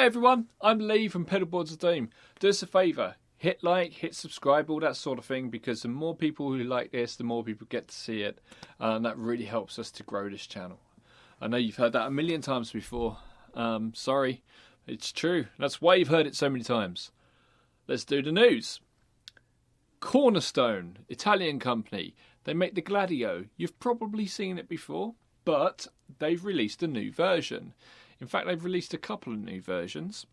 Hi everyone, I'm Lee from Pedalboards of Doom. Do us a favour, hit like, hit subscribe, all that sort of thing, because the more people who like this, the more people get to see it, and that really helps us to grow this channel. I know you've heard that a million times before. Sorry, it's true. That's why you've heard it so many times. Let's do the news. Cornerstone, Italian company. They make the Gladio. You've probably seen it before, but they've released a new version. In fact, they've released a couple of new versions.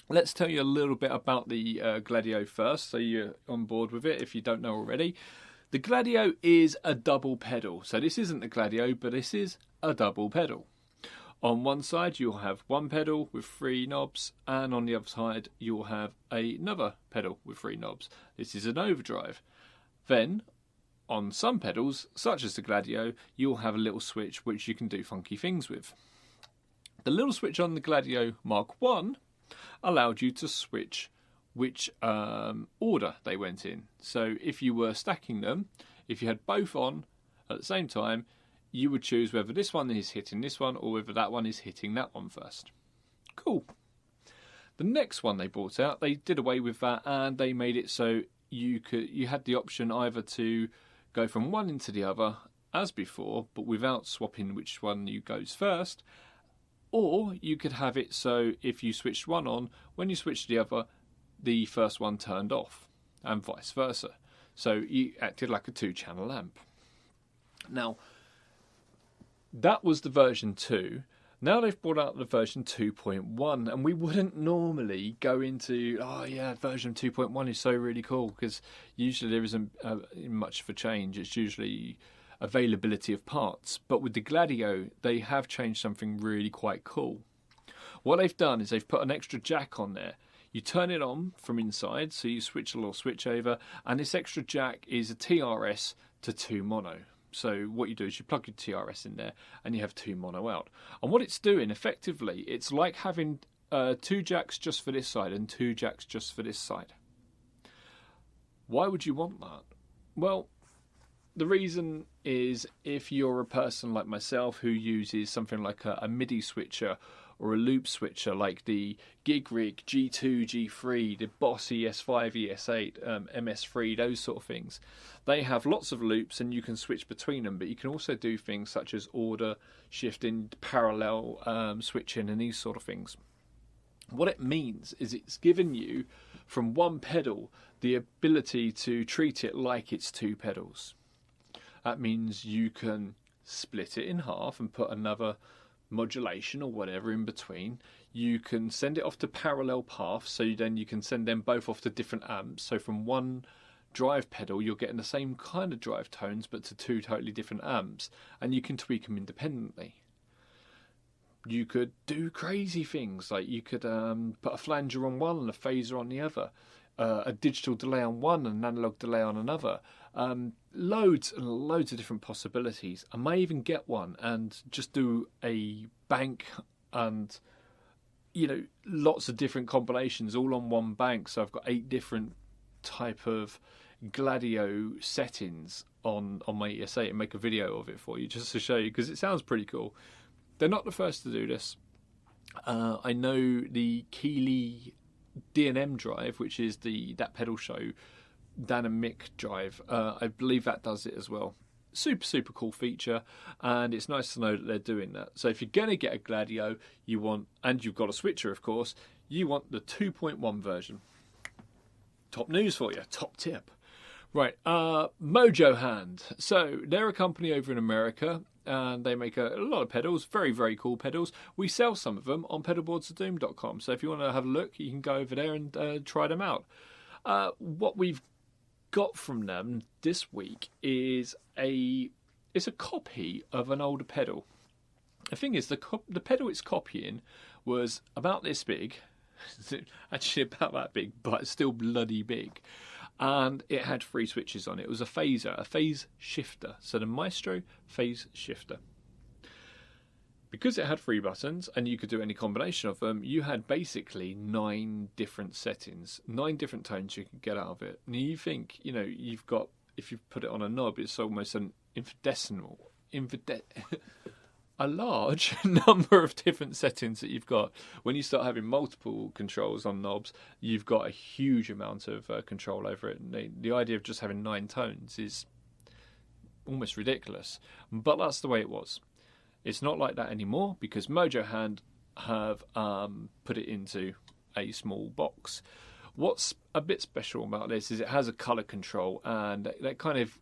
Let's tell you a little bit about the Gladio first, so you're on board with it if you don't know already. The Gladio is a double pedal. So this isn't the Gladio, but this is a double pedal. On one side, you'll have one pedal with 3 knobs, and on the other side, you'll have another pedal with 3 knobs. This is an overdrive. Then, on some pedals, such as the Gladio, you'll have a little switch which you can do funky things with. The little switch on the Gladio Mark I allowed you to switch which order they went in. So if you were stacking them, if you had both on at the same time, you would choose whether this one is hitting this one or whether that one is hitting that one first. Cool. The next one they brought out, they did away with that and they made it so you had the option either to go from one into the other as before, but without swapping which one you goes first. Or you could have it so if you switched one on, when you switched the other, the first one turned off, and vice versa. So you acted like a 2-channel amp. Now, that was the version 2. Now they've brought out the version 2.1, and we wouldn't normally go into, oh yeah, version 2.1 is so really cool, because usually there isn't much for change. It's usually availability of parts, but with the Gladio they have changed something really quite cool. What they've done is they've put an extra jack on there. You turn it on from inside, so you switch a little switch over, and this extra jack is a TRS to 2 mono. So what you do is you plug your TRS in there and you have 2 mono out, and what it's doing effectively, it's like having 2 jacks just for this side and 2 jacks just for this side. Why would you want that? Well, the reason is if you're a person like myself who uses something like a MIDI switcher or a loop switcher like the Gig Rig G2, G3, the Boss ES5, ES8, MS3, those sort of things. They have lots of loops and you can switch between them, but you can also do things such as order, shifting, parallel switching and these sort of things. What it means is it's given you, from one pedal, the ability to treat it like it's 2 pedals. That means you can split it in half and put another modulation or whatever in between. You can send it off to parallel paths, so then you can send them both off to different amps. So from one drive pedal, you're getting the same kind of drive tones, but to 2 totally different amps, and you can tweak them independently. You could do crazy things, like you could put a flanger on one and a phaser on the other. A digital delay on one and an analog delay on another. Loads and loads of different possibilities. I may even get one and just do a bank and, lots of different combinations all on one bank. So I've got 8 different type of Gladio settings on my ES8 and make a video of it for you just to show you, because it sounds pretty cool. They're not the first to do this. I know the Keeley D&M drive, which is that pedal show, Dan and Mick drive, I believe that does it as well. Super cool feature, and it's nice to know that they're doing that. So if you're going to get a Gladio, and you've got a switcher of course, you want the 2.1 version. Top news for you, top tip. Right, Mojo Hand. So they're a company over in America, and they make a lot of pedals, very cool pedals. We sell some of them on pedalboardsofdoom.com, so if you want to have a look, you can go over there and try them out. What we've got from them this week is it's a copy of an older pedal. The thing is, the pedal it's copying was about this big, actually about that big, but it's still bloody big. And it had 3 switches on it. It was a phaser, a phase shifter. So the Maestro phase shifter. Because it had 3 buttons and you could do any combination of them, you had basically 9 different settings, 9 different tones you could get out of it. And you think, you've got, if you put it on a knob, it's almost an infinitesimal. a large number of different settings that you've got. When you start having multiple controls on knobs, you've got a huge amount of control over it. And the idea of just having 9 tones is almost ridiculous, but that's the way it was. It's not like that anymore because Mojo Hand have put it into a small box. What's a bit special about this is it has a colour control, and that kind of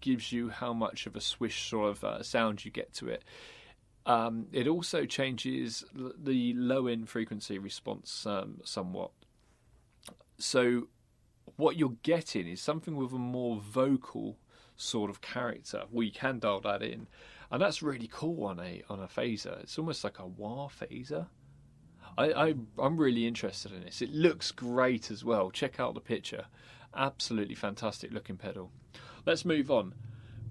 gives you how much of a swish sort of sound you get to it. It also changes the low-end frequency response somewhat. So what you're getting is something with a more vocal sort of character. We can dial that in, and that's really cool on a phaser. It's almost like a wah phaser. I'm really interested in this. It looks great as well. Check out the picture. Absolutely fantastic looking pedal. Let's move on.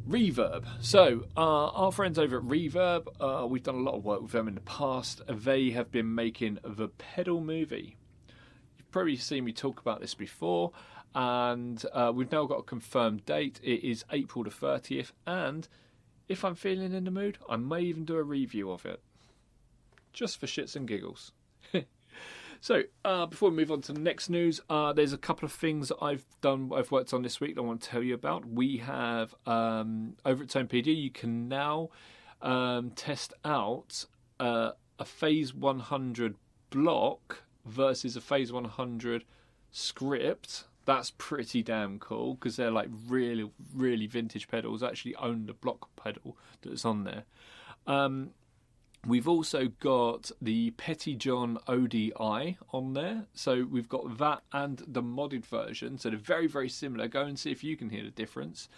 Reverb. So our friends over at Reverb, we've done a lot of work with them in the past. They have been making the pedal movie. You've probably seen me talk about this before, and we've now got a confirmed date. It is April the 30th, and if I'm feeling in the mood, I may even do a review of it, just for shits and giggles. So, before we move on to the next news, there's a couple of things that I've worked on this week that I want to tell you about. We have, over at TonePedia, you can now test out a Phase 100 block versus a Phase 100 script. That's pretty damn cool, because they're like really, really vintage pedals. I actually own the block pedal that's on there. We've also got the Petty John ODI on there. So we've got that and the modded version. So they're very, very similar. Go and see if you can hear the difference.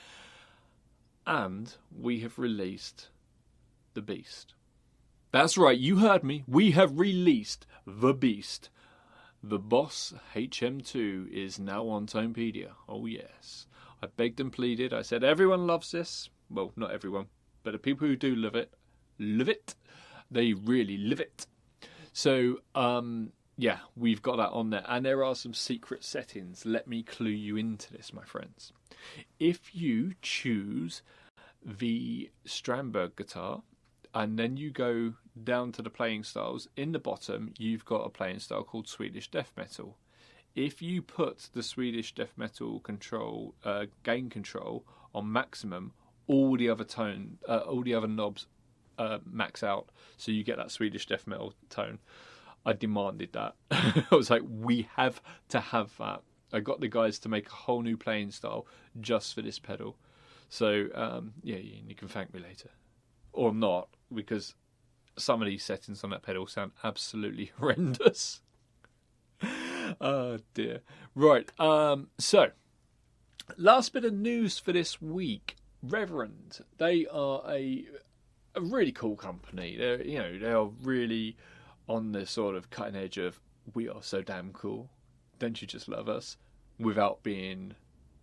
And we have released the Beast. That's right, you heard me. We have released the Beast. The Boss HM2 is now on TonePedia. Oh yes. I begged and pleaded. I said everyone loves this. Well, not everyone, but the people who do love it. They really live it. So, yeah, we've got that on there. And there are some secret settings. Let me clue you into this, my friends. If you choose the Strandberg guitar, and then you go down to the playing styles, in the bottom, you've got a playing style called Swedish Death Metal. If you put the Swedish Death Metal control, gain control on maximum, all the other knobs max out, so you get that Swedish death metal tone. I demanded that. I was like, we have to have that. I got the guys to make a whole new playing style just for this pedal. So yeah, you can thank me later, or not, because some of these settings on that pedal sound absolutely horrendous. Oh dear. Right. So last bit of news for this week. Reverend. They are a really cool company. They are really on the sort of cutting edge of we are so damn cool, don't you just love us, without being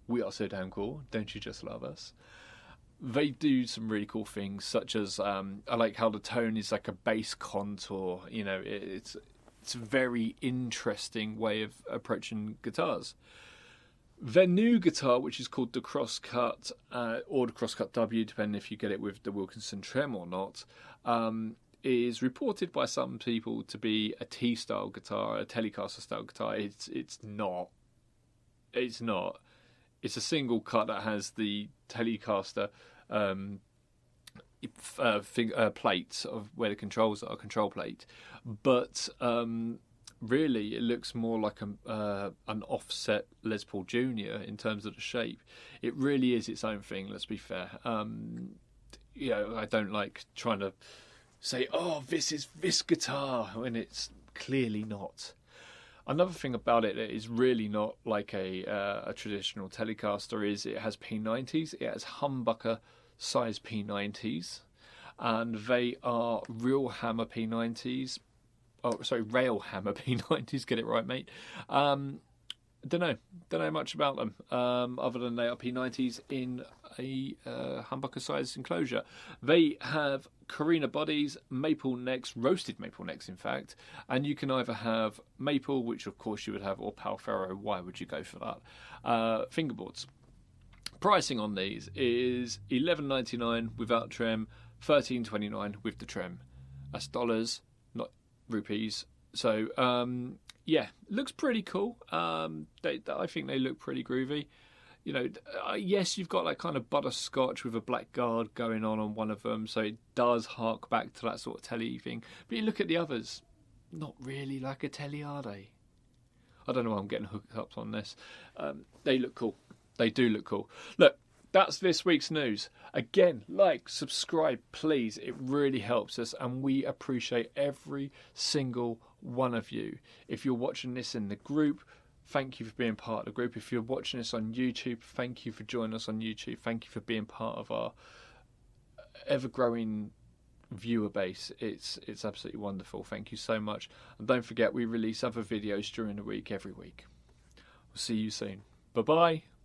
we are so damn cool, don't you just love us. They do some really cool things, such as I like how the tone is like a bass contour. It's a very interesting way of approaching guitars. Their new guitar, which is called the Crosscut, or the Crosscut W, depending if you get it with the Wilkinson Trem or not, is reported by some people to be a T-style guitar, a Telecaster-style guitar. It's not. It's not. It's a single cut that has the Telecaster plates of where the controls are, control plate. But really, it looks more like an offset Les Paul Jr. in terms of the shape. It really is its own thing, let's be fair. I don't like trying to say, oh, this is this guitar, when it's clearly not. Another thing about it that is really not like a traditional Telecaster is it has P90s. It has humbucker size P90s, and they are real hammer P90s. Oh, sorry, rail hammer P90s. Get it right, mate. Don't know much about them, other than they are P90s in a humbucker size enclosure. They have Carina bodies, maple necks, roasted maple necks, in fact, and you can either have maple, which of course you would have, or Palfaro. Why would you go for that? Fingerboards. Pricing on these is $11.99 without trim, $13.29 with the trim. That's dollars, not rupees. So yeah, looks pretty cool. I think they look pretty groovy. You know, yes, you've got that kind of butterscotch with a black guard going on one of them, so it does hark back to that sort of tele thing. But you look at the others, not really like a tele, are they? I don't know why I'm getting hooked up on this. They look cool. They do look cool. Look, that's this week's news. Again, like, subscribe, please. It really helps us, and we appreciate every single one of you. If you're watching this in the group, thank you for being part of the group. If you're watching this on YouTube, thank you for joining us on YouTube. Thank you for being part of our ever-growing viewer base. It's absolutely wonderful. Thank you so much. And don't forget, we release other videos during the week, every week. We'll see you soon. Bye-bye.